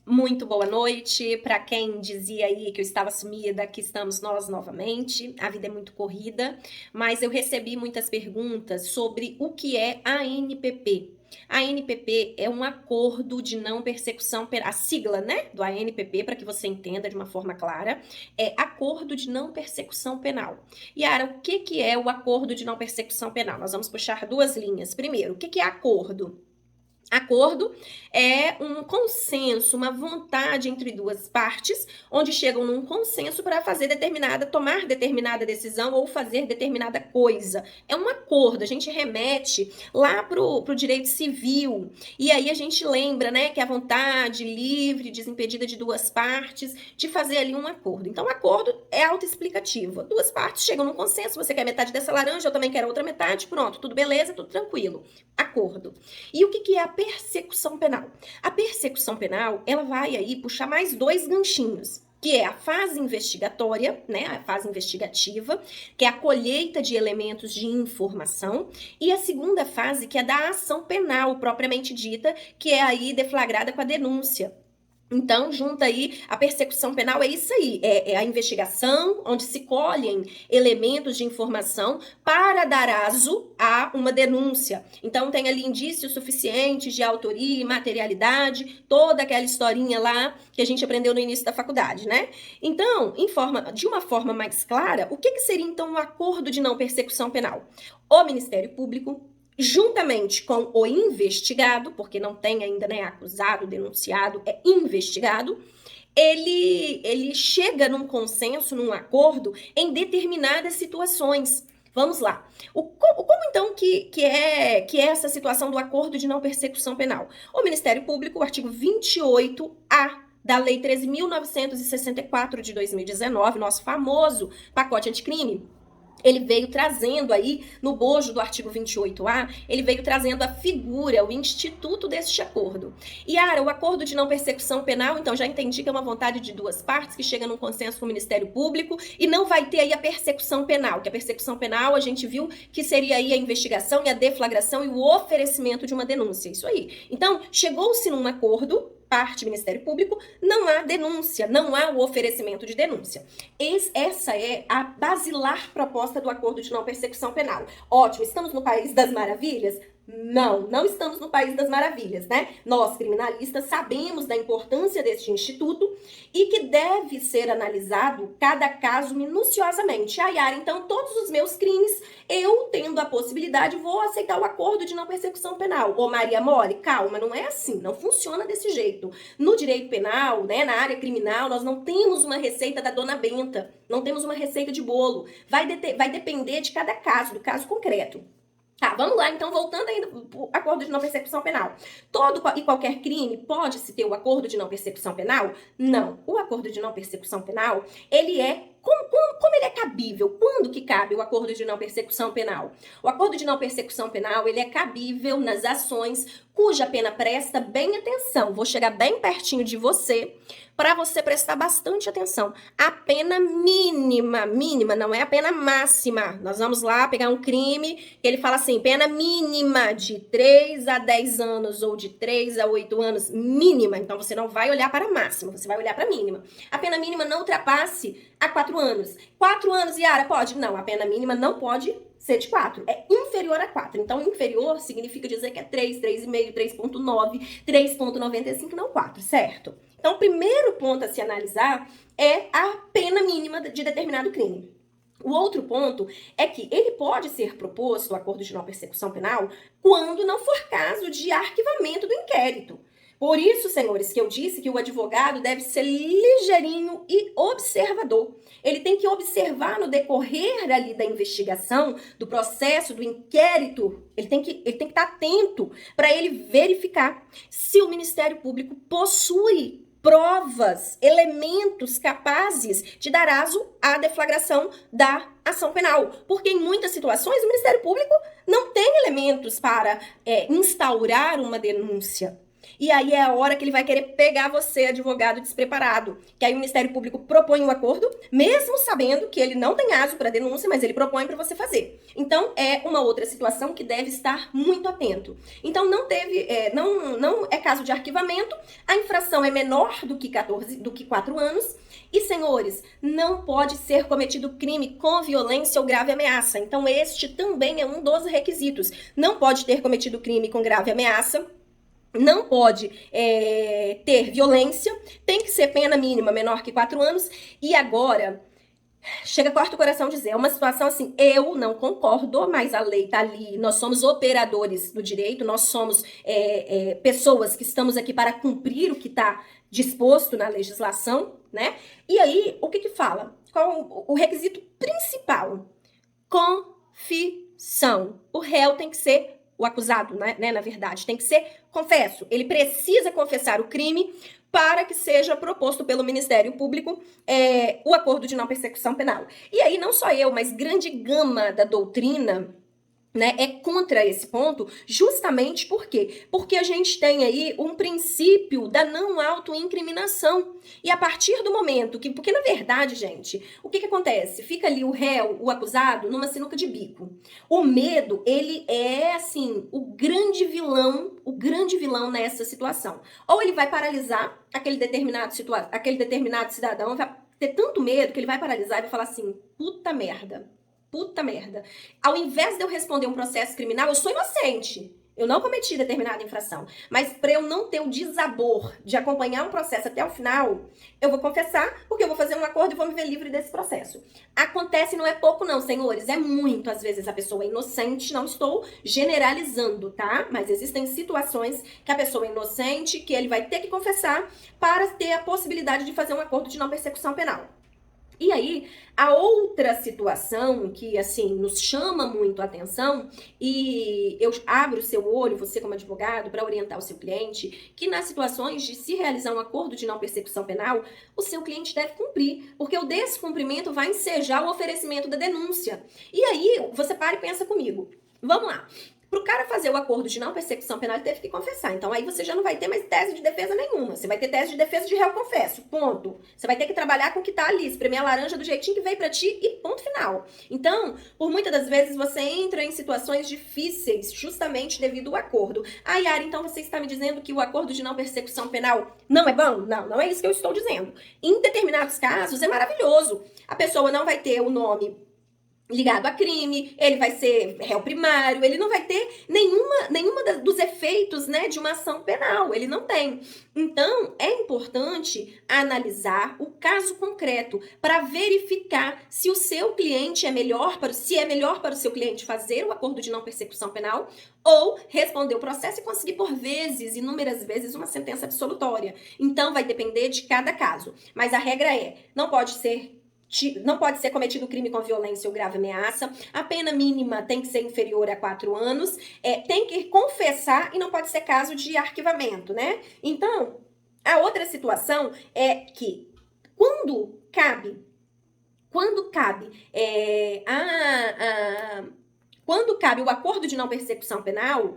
Muito boa noite. Para quem dizia aí que eu estava sumida, aqui estamos nós novamente. A vida é muito corrida, mas eu recebi muitas perguntas sobre o que é a ANPP. A ANPP é um acordo de não persecução penal. A sigla, né, do ANPP, para que você entenda de uma forma clara, é Acordo de Não Persecução Penal. Yara, o que é o Acordo de Não Persecução Penal? Nós vamos puxar duas linhas. Primeiro, o que é acordo? Acordo é um consenso, uma vontade entre duas partes, onde chegam num consenso para tomar determinada decisão ou fazer determinada coisa. É um acordo, a gente remete lá pro direito civil. E aí a gente lembra, né, que a vontade livre, desimpedida de duas partes, de fazer ali um acordo. Então, acordo é autoexplicativo. Duas partes chegam num consenso, você quer metade dessa laranja, eu também quero outra metade, pronto, tudo beleza, tudo tranquilo. Acordo. E o que é a persecução penal? A persecução penal, ela vai aí puxar mais dois ganchinhos, que é a fase investigatória, né, a fase investigativa, que é a colheita de elementos de informação, e a segunda fase, que é da ação penal propriamente dita, que é aí deflagrada com a denúncia. Então, junta aí, a persecução penal é isso aí, é a investigação, onde se colhem elementos de informação para dar aso a uma denúncia. Então, tem ali indícios suficientes de autoria e materialidade, toda aquela historinha lá que a gente aprendeu no início da faculdade, né? Então, de uma forma mais clara, o que seria então um acordo de não persecução penal? O Ministério Público, juntamente com o investigado, porque não tem ainda, né, acusado, denunciado, é investigado, ele chega num consenso, num acordo em determinadas situações. Vamos lá. Como então que é essa situação do acordo de não persecução penal? O Ministério Público, o artigo 28A da Lei 13.964 de 2019, nosso famoso pacote anticrime, ele veio trazendo aí, no bojo do artigo 28A, ele veio trazendo a figura, o instituto deste acordo. E, o acordo de não persecução penal, então já entendi que é uma vontade de duas partes que chega num consenso com o Ministério Público e não vai ter aí a persecução penal, que a persecução penal a gente viu que seria aí a investigação e a deflagração e o oferecimento de uma denúncia, isso aí. Então, chegou-se num acordo, parte Ministério Público, não há denúncia, não há o oferecimento de denúncia. Essa é a basilar proposta do acordo de não persecução penal. Ótimo, estamos no país das maravilhas? Não estamos no país das maravilhas, né? Nós, criminalistas, sabemos da importância deste instituto e que deve ser analisado cada caso minuciosamente. Yara, então, todos os meus crimes, eu tendo a possibilidade, vou aceitar o acordo de não persecução penal. Ô Maria Mole, calma, não é assim, não funciona desse jeito. No direito penal, né, na área criminal, nós não temos uma receita da Dona Benta, não temos uma receita de bolo. Vai depender de cada caso, do caso concreto. Tá, vamos lá, então, voltando ainda pro acordo de não persecução penal. Todo e qualquer crime pode-se ter o acordo de não persecução penal? Não. O acordo de não persecução penal, ele é como ele é cabível? Quando que cabe o acordo de não persecução penal? O acordo de não persecução penal, ele é cabível nas ações cuja pena presta bem atenção. Vou chegar bem pertinho de você para você prestar bastante atenção. A pena mínima, não é a pena máxima. Nós vamos lá pegar um crime que ele fala assim, pena mínima de 3 a 10 anos ou de 3 a 8 anos, mínima. Então, você não vai olhar para a máxima, você vai olhar para a mínima. A pena mínima não ultrapasse a 4 anos. 4 anos, Yara, pode? Não, a pena mínima não pode ser de 4, é inferior a 4. Então, inferior significa dizer que é 3, 3,5, 3,9, 3,95, não 4, certo? Então, o primeiro ponto a se analisar é a pena mínima de determinado crime. O outro ponto é que ele pode ser proposto, o acordo de não persecução penal, quando não for caso de arquivamento do inquérito. Por isso, senhores, que eu disse que o advogado deve ser ligeirinho e observador. Ele tem que observar no decorrer ali da investigação, do processo, do inquérito, ele tem que estar atento para ele verificar se o Ministério Público possui provas, elementos capazes de dar aso à deflagração da ação penal. Porque em muitas situações o Ministério Público não tem elementos para instaurar uma denúncia. E aí é a hora que ele vai querer pegar você, advogado despreparado. Que aí o Ministério Público propõe o acordo, mesmo sabendo que ele não tem aso para denúncia, mas ele propõe para você fazer. Então é uma outra situação que deve estar muito atento. Então não é caso de arquivamento, a infração é menor do que 4 anos. E, senhores, não pode ser cometido crime com violência ou grave ameaça. Então, este também é um dos requisitos. Não pode ter cometido crime com grave ameaça. Não pode ter violência. Tem que ser pena mínima menor que 4 anos. E agora, chega, corta o coração dizer, é uma situação assim, eu não concordo, mas a lei tá ali, nós somos operadores do direito, nós somos pessoas que estamos aqui para cumprir o que está disposto na legislação, né? E aí, o que que fala? Qual o requisito principal? Confissão. O réu tem que ser o acusado, né? Na verdade, tem que ser confesso. Ele precisa confessar o crime para que seja proposto pelo Ministério Público o acordo de não persecução penal. E aí, não só eu, mas grande gama da doutrina, né, é contra esse ponto, justamente por quê? Porque a gente tem aí um princípio da não autoincriminação. E a partir do momento que... Porque, na verdade, gente, o que acontece? Fica ali o réu, o acusado, numa sinuca de bico. O medo, ele é, assim, o grande vilão nessa situação. Ou ele vai paralisar aquele determinado cidadão, vai ter tanto medo que ele vai paralisar e vai falar assim, puta merda. Ao invés de eu responder um processo criminal, eu sou inocente. Eu não cometi determinada infração. Mas para eu não ter o desabor de acompanhar um processo até o final, eu vou confessar, porque eu vou fazer um acordo e vou me ver livre desse processo. Acontece, não é pouco não, senhores. É muito, às vezes, a pessoa é inocente. Não estou generalizando, tá? Mas existem situações que a pessoa é inocente, que ele vai ter que confessar para ter a possibilidade de fazer um acordo de não persecução penal. E aí, a outra situação que, assim, nos chama muito a atenção, e eu abro o seu olho, você como advogado, para orientar o seu cliente, que nas situações de se realizar um acordo de não persecução penal, o seu cliente deve cumprir, porque o descumprimento vai ensejar o oferecimento da denúncia. E aí, você para e pensa comigo. Vamos lá. Para o cara fazer o acordo de não persecução penal, ele teve que confessar. Então, aí você já não vai ter mais tese de defesa nenhuma. Você vai ter tese de defesa de réu confesso, ponto. Você vai ter que trabalhar com o que tá ali, espremer a laranja do jeitinho que veio para ti e ponto final. Então, por muitas das vezes, você entra em situações difíceis justamente devido ao acordo. Ah, Yara, então você está me dizendo que o acordo de não persecução penal não é bom? Não, não é isso que eu estou dizendo. Em determinados casos, é maravilhoso. A pessoa não vai ter o nome ligado a crime, ele vai ser réu primário, ele não vai ter nenhuma dos efeitos, né, de uma ação penal, ele não tem. Então, é importante analisar o caso concreto para verificar se o seu cliente se é melhor para o seu cliente fazer o acordo de não persecução penal ou responder o processo e conseguir, por vezes, inúmeras vezes, uma sentença absolutória. Então, vai depender de cada caso. Mas a regra é, não pode ser cometido crime com violência ou grave ameaça, a pena mínima tem que ser inferior a 4 anos, tem que confessar e não pode ser caso de arquivamento, né? Então, a outra situação é que quando cabe o acordo de não persecução penal,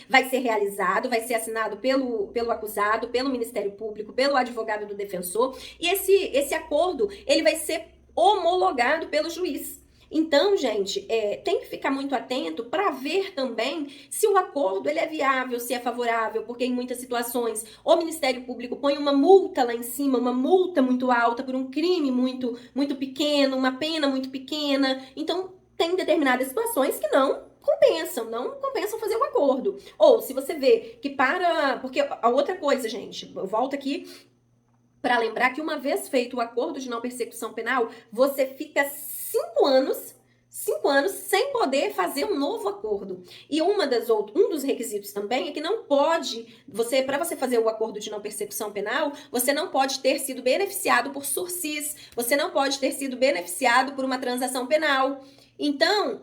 vai ser realizado, vai ser assinado pelo acusado, pelo Ministério Público, pelo advogado do defensor, e esse acordo, ele vai ser homologado pelo juiz. Então, gente, tem que ficar muito atento para ver também se o acordo ele é viável, se é favorável, porque em muitas situações o Ministério Público põe uma multa lá em cima, uma multa muito alta por um crime muito, muito pequeno, uma pena muito pequena. Então, tem determinadas situações que não compensam fazer um acordo. Ou se você vê que porque a outra coisa, gente, eu volto aqui para lembrar que uma vez feito o acordo de não persecução penal, você fica 5 anos sem poder fazer um novo acordo. E um dos requisitos também é que não pode, para você fazer o acordo de não persecução penal, você não pode ter sido beneficiado por sursis, você não pode ter sido beneficiado por uma transação penal. Então,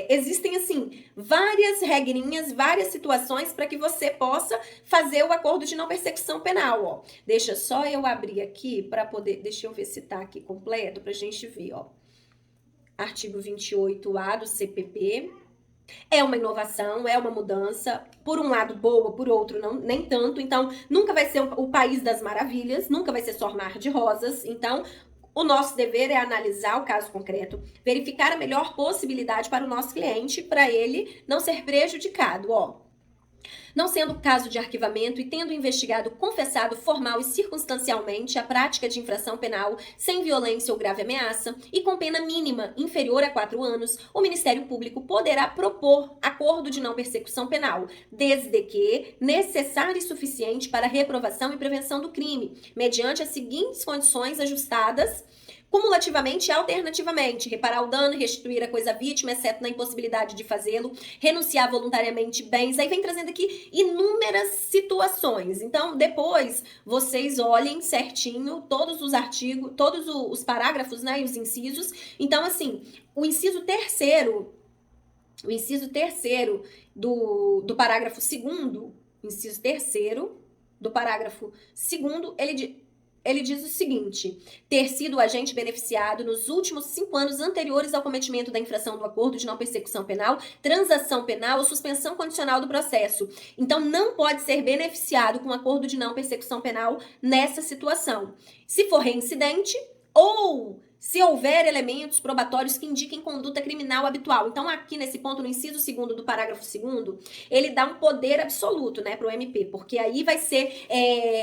existem, assim, várias regrinhas, várias situações para que você possa fazer o acordo de não persecução penal, ó. Deixa só eu abrir aqui para poder... Deixa eu ver se tá aqui completo para a gente ver, ó. Artigo 28A do CPP. É uma inovação, é uma mudança, por um lado boa, por outro não, nem tanto. Então, nunca vai ser o país das maravilhas, nunca vai ser só mar de rosas. Então, o nosso dever é analisar o caso concreto, verificar a melhor possibilidade para o nosso cliente, para ele não ser prejudicado. Ó, não sendo caso de arquivamento e tendo investigado confessado formal e circunstancialmente a prática de infração penal sem violência ou grave ameaça e com pena mínima inferior a 4 anos, o Ministério Público poderá propor acordo de não persecução penal, desde que necessário e suficiente para reprovação e prevenção do crime, mediante as seguintes condições ajustadas cumulativamente e alternativamente: reparar o dano, restituir a coisa à vítima, exceto na impossibilidade de fazê-lo, renunciar voluntariamente bens. Aí vem trazendo aqui inúmeras situações. Então, depois, vocês olhem certinho todos os artigos, todos os parágrafos, né, e os incisos. Então, assim, o inciso terceiro do parágrafo segundo, inciso terceiro do parágrafo segundo, ele diz o seguinte: ter sido o agente beneficiado nos últimos 5 anos anteriores ao cometimento da infração do acordo de não persecução penal, transação penal ou suspensão condicional do processo. Então, não pode ser beneficiado com acordo de não persecução penal nessa situação. Se for reincidente ou se houver elementos probatórios que indiquem conduta criminal habitual. Então, aqui nesse ponto, no inciso 2º do parágrafo 2º, ele dá um poder absoluto, né, para o MP, porque aí vai ser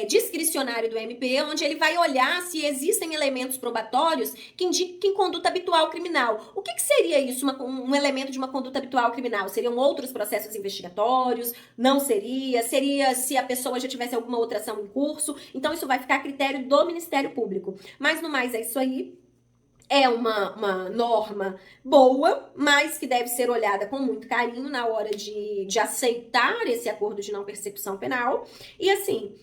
discricionário do MP, onde ele vai olhar se existem elementos probatórios que indiquem conduta habitual criminal. O que seria isso, um elemento de uma conduta habitual criminal? Seriam outros processos investigatórios? Não seria? Seria se a pessoa já tivesse alguma outra ação em curso? Então, isso vai ficar a critério do Ministério Público. Mas, no mais, é isso aí. É uma norma boa, mas que deve ser olhada com muito carinho na hora de aceitar esse acordo de não persecução penal. E assim,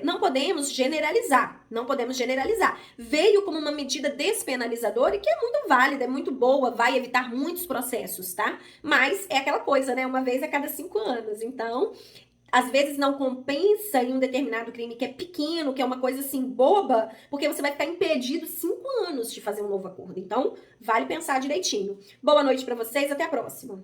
não podemos generalizar, não podemos generalizar. Veio como uma medida despenalizadora e que é muito válida, é muito boa, vai evitar muitos processos, tá? Mas é aquela coisa, né? Uma vez a cada 5 anos. Então, às vezes não compensa em um determinado crime que é pequeno, que é uma coisa assim boba, porque você vai ficar impedido 5 anos de fazer um novo acordo. Então, vale pensar direitinho. Boa noite para vocês, até a próxima.